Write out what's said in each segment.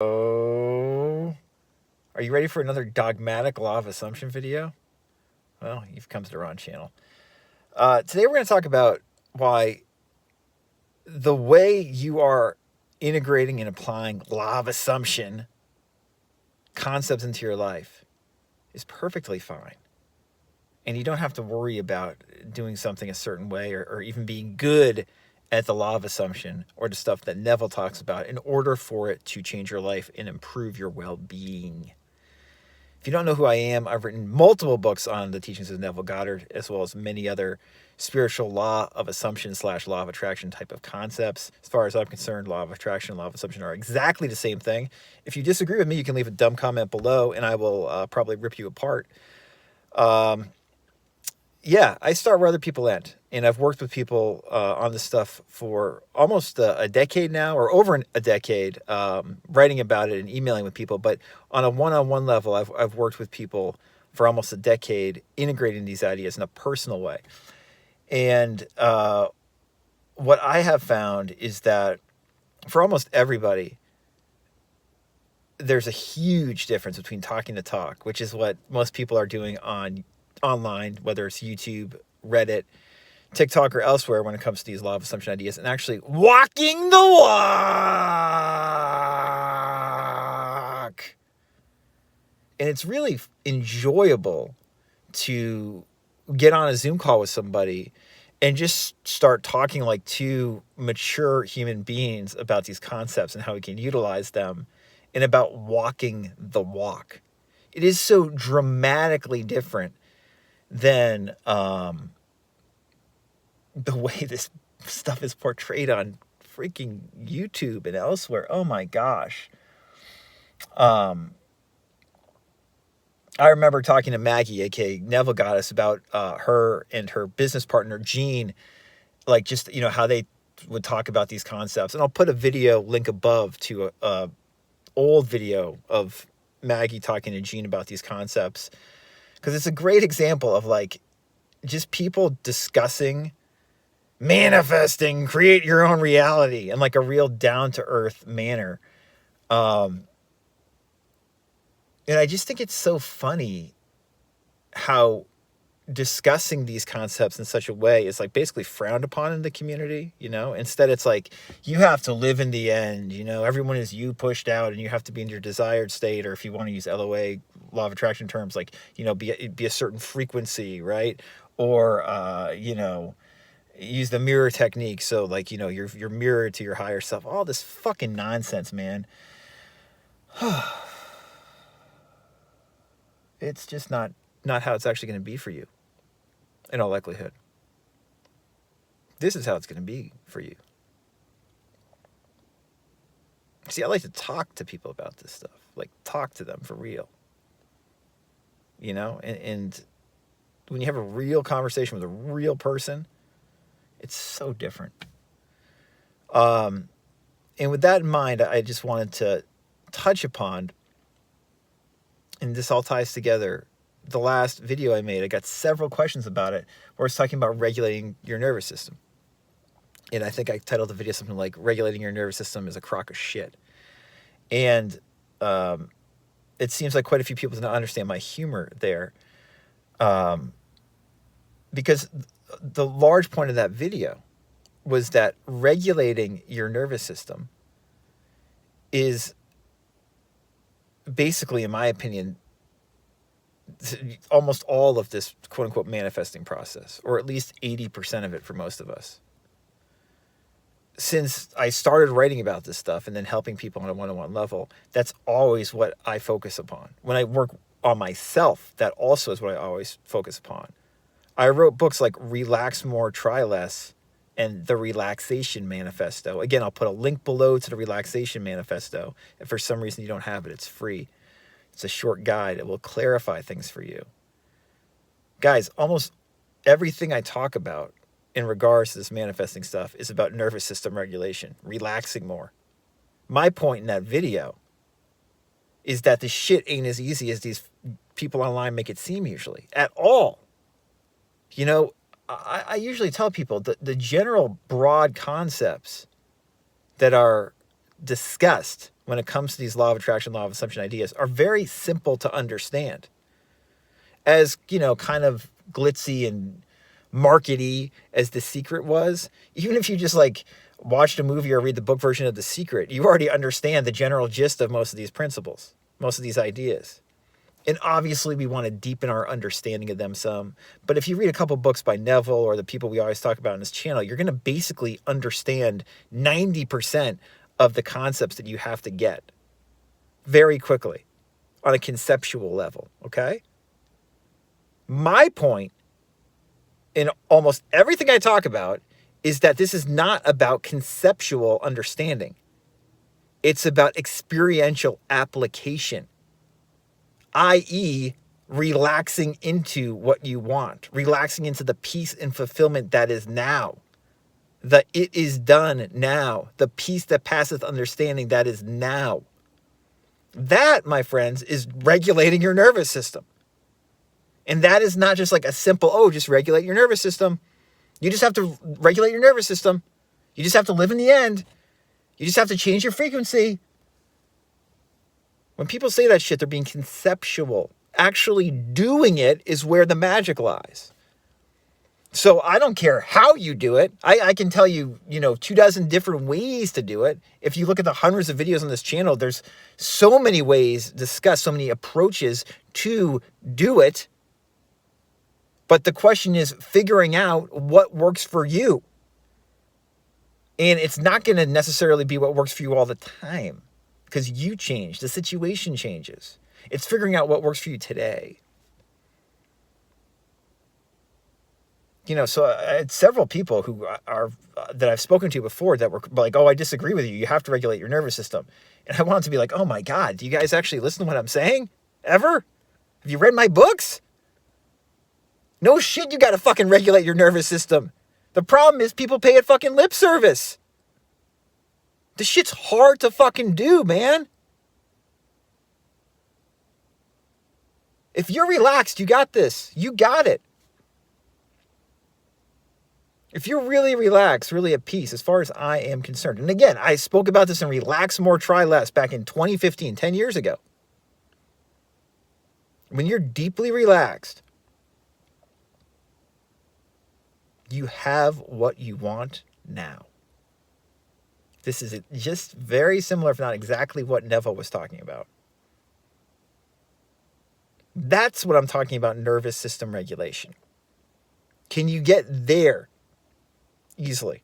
Oh, are you ready for another dogmatic law of assumption video? Well, you've come to the wrong channel. Today we're going to talk about why the way you are integrating and applying law of assumption concepts into your life is perfectly fine. And you don't have to worry about doing something a certain way or even being good at the law of assumption or the stuff that Neville talks about in order for it to change your life and improve your well-being. If you don't know who I am, I've written multiple books on the teachings of Neville Goddard, as well as many other spiritual law of assumption / law of attraction type of concepts. As far as I'm concerned, law of attraction and law of assumption are exactly the same thing. If you disagree with me, you can leave a dumb comment below, and I will probably rip you apart. Yeah, I start where other people end. And I've worked with people on this stuff for almost a decade now, or over a decade, writing about it and emailing with people. But on a one-on-one level, I've worked with people for almost a decade, integrating these ideas in a personal way. And what I have found is that for almost everybody, there's a huge difference between talking the talk, which is what most people are doing online, whether it's YouTube, Reddit, TikTok, or elsewhere when it comes to these law of assumption ideas, and actually walking the walk. And it's really enjoyable to get on a Zoom call with somebody and just start talking like two mature human beings about these concepts and how we can utilize them and about walking the walk. It is so dramatically different than the way this stuff is portrayed on freaking YouTube and elsewhere. Oh my gosh. I remember talking to Maggie, aka Neville Goddess, about her and her business partner Gene, like just how they would talk about these concepts. And I'll put a video link above to a old video of Maggie talking to Gene about these concepts, because it's a great example of like just people discussing manifesting, create your own reality in like a real down-to-earth manner. And I just think it's so funny how discussing these concepts in such a way is like basically frowned upon in the community, Instead, it's like, you have to live in the end, everyone is you pushed out and you have to be in your desired state, or if you want to use LOA, law of attraction terms, like, be a certain frequency, right? Or, use the mirror technique. So like, you're mirrored to your higher self, all this fucking nonsense, man. It's just not how it's actually going to be for you, in all likelihood. This is how it's going to be for you. See, I like to talk to people about this stuff, like talk to them for real, and when you have a real conversation with a real person, it's so different. And with that in mind, I just wanted to touch upon, and this all ties together, the last video I made. I got several questions about it, where it's talking about regulating your nervous system. And I think I titled the video something like, regulating your nervous system is a crock of shit. And it seems like quite a few people do not understand my humor there. Because the large point of that video was that regulating your nervous system is basically, in my opinion, almost all of this quote-unquote manifesting process, or at least 80% of it for most of us. Since I started writing about this stuff and then helping people on a one-on-one level, that's always what I focus upon. When I work on myself, that also is what I always focus upon. I wrote books like Relax More, Try Less, and The Relaxation Manifesto. Again, I'll put a link below to the Relaxation Manifesto. If for some reason you don't have it, it's free. It's a short guide. It will clarify things for you. Guys, almost everything I talk about in regards to this manifesting stuff is about nervous system regulation, relaxing more. My point in that video is that the shit ain't as easy as these people online make it seem usually, at all. I usually tell people that the general broad concepts that are discussed when it comes to these law of attraction, law of assumption ideas are very simple to understand. As, kind of glitzy and markety as The Secret was, even if you just like watched a movie or read the book version of The Secret, you already understand the general gist of most of these principles, most of these ideas. And obviously we want to deepen our understanding of them some. But if you read a couple books by Neville or the people we always talk about on this channel, you're going to basically understand 90% of the concepts that you have to get very quickly on a conceptual level, okay? My point in almost everything I talk about is that this is not about conceptual understanding. It's about experiential application, i.e., relaxing into what you want, relaxing into the peace and fulfillment that is now, the it is done now, the peace that passeth understanding that is now. That, my friends, is regulating your nervous system. And that is not just like a simple, just regulate your nervous system. You just have to regulate your nervous system. You just have to live in the end. You just have to change your frequency. When people say that shit, they're being conceptual. Actually doing it is where the magic lies. So I don't care how you do it. I can tell you, 24 different ways to do it. If you look at the hundreds of videos on this channel, there's so many ways discussed, so many approaches to do it. But the question is figuring out what works for you. And it's not going to necessarily be what works for you all the time because you change, the situation changes. It's figuring out what works for you today. So I had several people who are that I've spoken to before that were like, I disagree with you. You have to regulate your nervous system. And I wanted to be like, oh my God, do you guys actually listen to what I'm saying? Ever? Have you read my books? No shit, you got to fucking regulate your nervous system. The problem is people pay it fucking lip service. This shit's hard to fucking do, man. If you're relaxed, you got this. You got it. If you're really relaxed, really at peace, as far as I am concerned. And again, I spoke about this in Relax More, Try Less back in 2015, 10 years ago. When you're deeply relaxed, you have what you want now. This is just very similar, if not exactly what Neville was talking about. That's what I'm talking about, nervous system regulation. Can you get there easily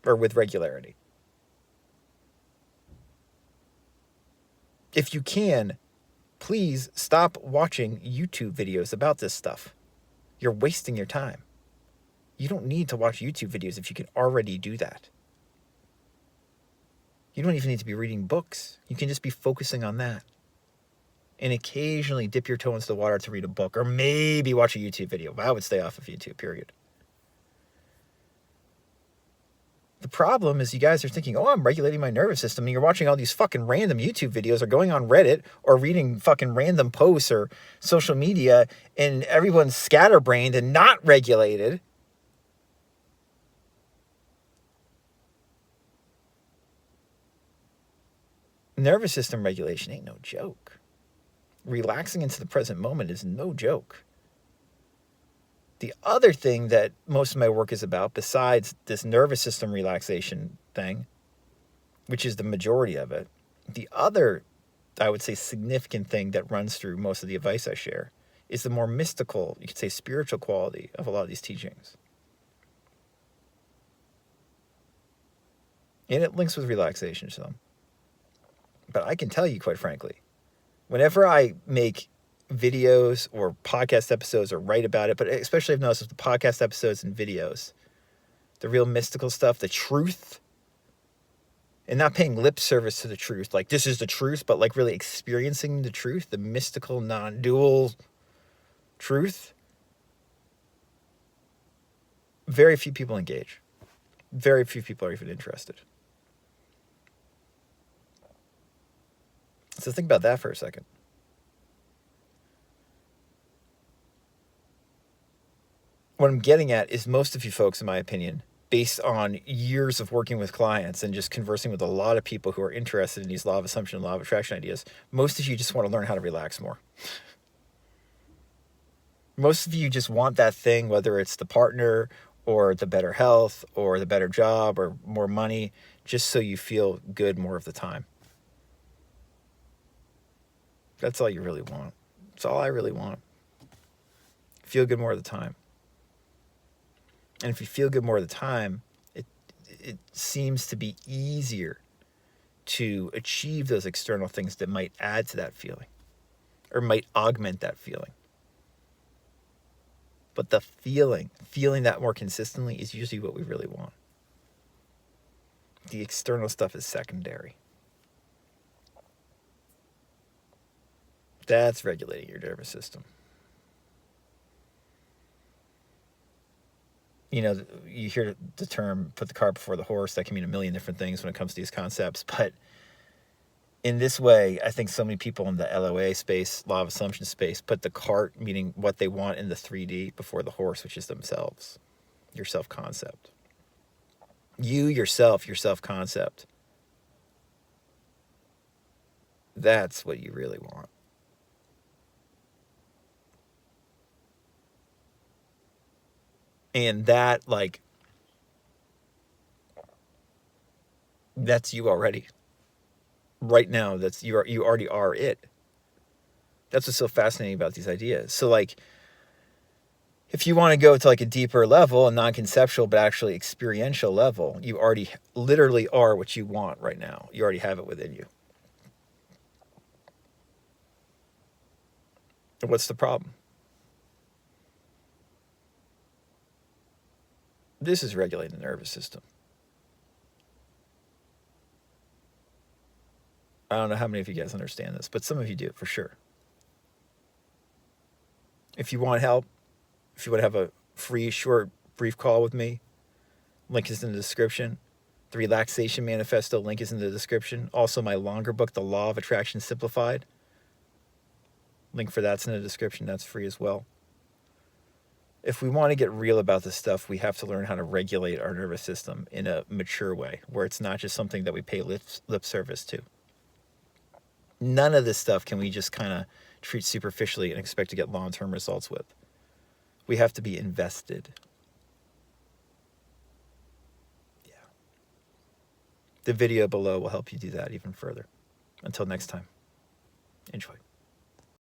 or with regularity? If you can, please stop watching YouTube videos about this stuff. You're wasting your time. You don't need to watch YouTube videos if you can already do that. You don't even need to be reading books. You can just be focusing on that. And occasionally dip your toe into the water to read a book or maybe watch a YouTube video. But I would stay off of YouTube, period. The problem is you guys are thinking, I'm regulating my nervous system. And you're watching all these fucking random YouTube videos or going on Reddit or reading fucking random posts or social media and everyone's scatterbrained and not regulated. Nervous system regulation ain't no joke. Relaxing into the present moment is no joke. The other thing that most of my work is about, besides this nervous system relaxation thing, which is the majority of it, the other, I would say, significant thing that runs through most of the advice I share is the more mystical, you could say spiritual quality of a lot of these teachings. And it links with relaxation to them. But I can tell you, quite frankly, whenever I make videos or podcast episodes or write about it, but especially I've noticed with the podcast episodes and videos, the real mystical stuff, the truth, and not paying lip service to the truth, like this is the truth, but like really experiencing the truth, the mystical, non-dual truth, very few people engage. Very few people are even interested. So think about that for a second. What I'm getting at is most of you folks, in my opinion, based on years of working with clients and just conversing with a lot of people who are interested in these law of assumption and law of attraction ideas, most of you just want to learn how to relax more. Most of you just want that thing, whether it's the partner or the better health or the better job or more money, just so you feel good more of the time. That's all you really want. That's all I really want. Feel good more of the time. And if you feel good more of the time, it seems to be easier to achieve those external things that might add to that feeling or might augment that feeling. But the feeling that more consistently is usually what we really want. The external stuff is secondary. That's regulating your nervous system. You know, you hear the term put the cart before the horse. That can mean a million different things when it comes to these concepts. But in this way, I think so many people in the LOA space, law of assumption space, put the cart, meaning what they want in the 3D, before the horse, which is themselves, your self-concept. You, yourself, your self-concept. That's what you really want. And that, like, that's you already. Right now, that's you already are it. That's what's so fascinating about these ideas. So, like, if you want to go to like a deeper level, a non-conceptual but actually experiential level, you already literally are what you want right now. You already have it within you. And what's the problem? This is regulating the nervous system. I don't know how many of you guys understand this, but some of you do for sure. If you want help, if you want to have a free, short, brief call with me, link is in the description. The Relaxation Manifesto, link is in the description. Also, my longer book, The Law of Attraction Simplified, link for that's in the description. That's free as well. If we want to get real about this stuff, we have to learn how to regulate our nervous system in a mature way, where it's not just something that we pay lip service to. None of this stuff can we just kind of treat superficially and expect to get long-term results with. We have to be invested. Yeah. The video below will help you do that even further. Until next time, enjoy.